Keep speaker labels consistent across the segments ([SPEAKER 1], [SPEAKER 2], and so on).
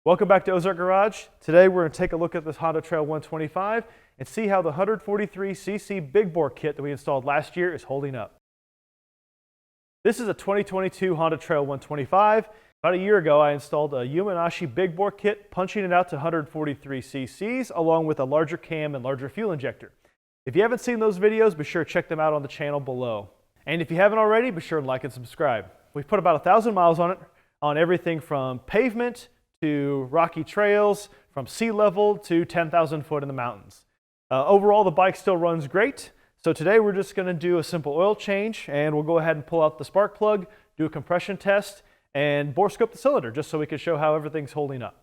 [SPEAKER 1] Welcome back to Ozark Garage. Today we're going to take a look at this Honda Trail 125 and see how the 143cc big bore kit that we installed last year is holding up. This is a 2022 Honda Trail 125. About a year ago I installed a Yuminashi big bore kit, punching it out to 143cc's along with a larger cam and larger fuel injector. If you haven't seen those videos, be sure to check them out on the channel below. And if you haven't already, be sure to like and subscribe. We've put about 1,000 miles on it, on everything from pavement to rocky trails, from sea level to 10,000 foot in the mountains. Overall, the bike still runs great. So today we're just going to do a simple oil change, and we'll go ahead and pull out the spark plug, do a compression test, and bore scope the cylinder just so we can show how everything's holding up.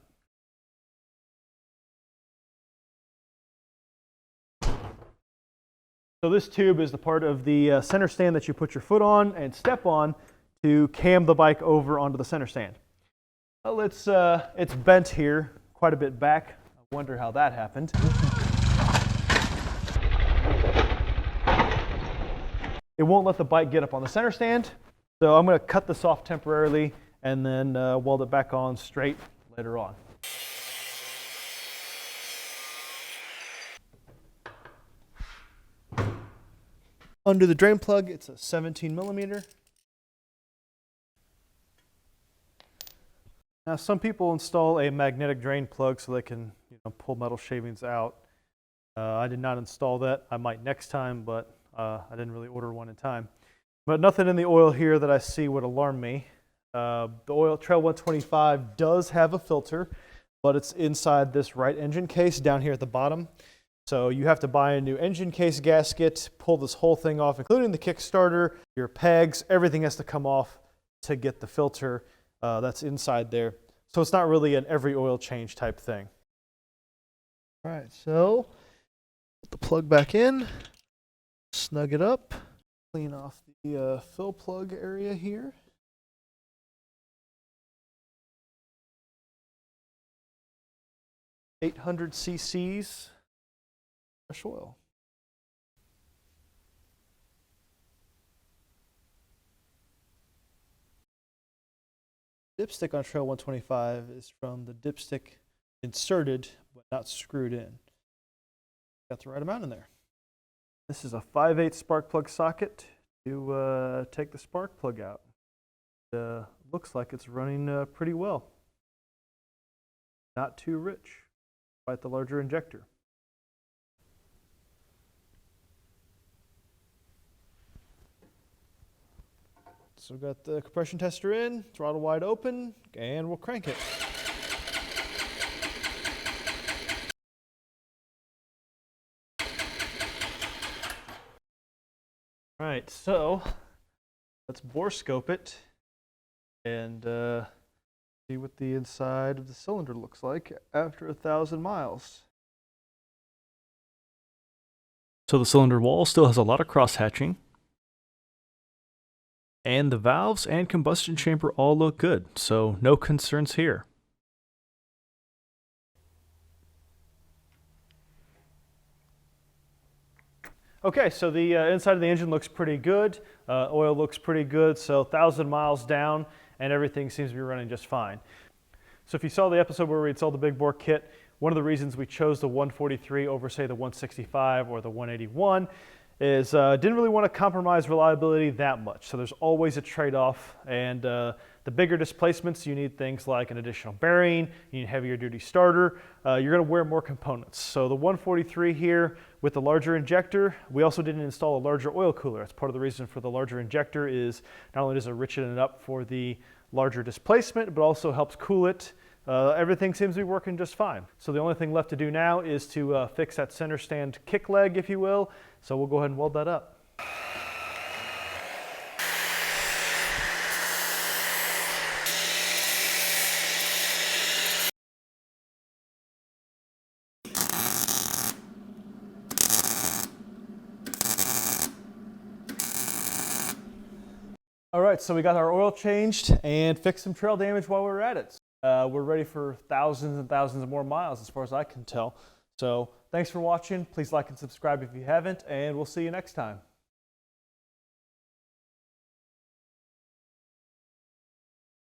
[SPEAKER 1] So this tube is the part of the center stand that you put your foot on and step on to cam the bike over onto the center stand. Well, it's bent here quite a bit back. I wonder how that happened. It won't let the bike get up on the center stand, so I'm going to cut this off temporarily and then weld it back on straight later on. Under the drain plug, it's a 17 millimeter. Now, some people install a magnetic drain plug so they can, pull metal shavings out. I did not install that. I might next time, but I didn't really order one in time. But nothing in the oil here that I see would alarm me. The oil Trail 125 does have a filter, but it's inside this right engine case down here at the bottom. So you have to buy a new engine case gasket, pull this whole thing off, including the kickstarter, your pegs, everything has to come off to get the filter that's inside there. So it's not really an every oil change type thing. All right, so put the plug back in, snug it up, clean off the fill plug area here. $800 fresh oil. Dipstick on Trail 125 is from the dipstick inserted but not screwed in. Got the right amount in there. This is a 5/8 spark plug socket to take the spark plug out. Looks like it's running pretty well. Not too rich, despite the larger injector. So we've got the compression tester in, throttle wide open, and we'll crank it. All right, so let's bore scope it and see what the inside of the cylinder looks like after 1,000 miles. So the cylinder wall still has a lot of cross-hatching. And the valves and combustion chamber all look good, so no concerns here. Okay, so the inside of the engine looks pretty good. Oil looks pretty good, so 1,000 miles down and everything seems to be running just fine. So if you saw the episode where we installed the big bore kit, one of the reasons we chose the 143 over, say, the 165 or the 181 is didn't really want to compromise reliability that much. So there's always a trade-off, and the bigger displacements, you need things like an additional bearing, you need a heavier duty starter, you're going to wear more components. So the 143 here with the larger injector, we also didn't install a larger oil cooler. That's part of the reason for the larger injector is not only does it richen it up for the larger displacement, but also helps cool it. Everything seems to be working just fine. So the only thing left to do now is to fix that center stand kick leg, if you will. So we'll go ahead and weld that up. All right, so we got our oil changed and fixed some trail damage while we were at it. We're ready for thousands and thousands of more miles as far as I can tell. So thanks for watching. Please like and subscribe if you haven't, and we'll see you next time.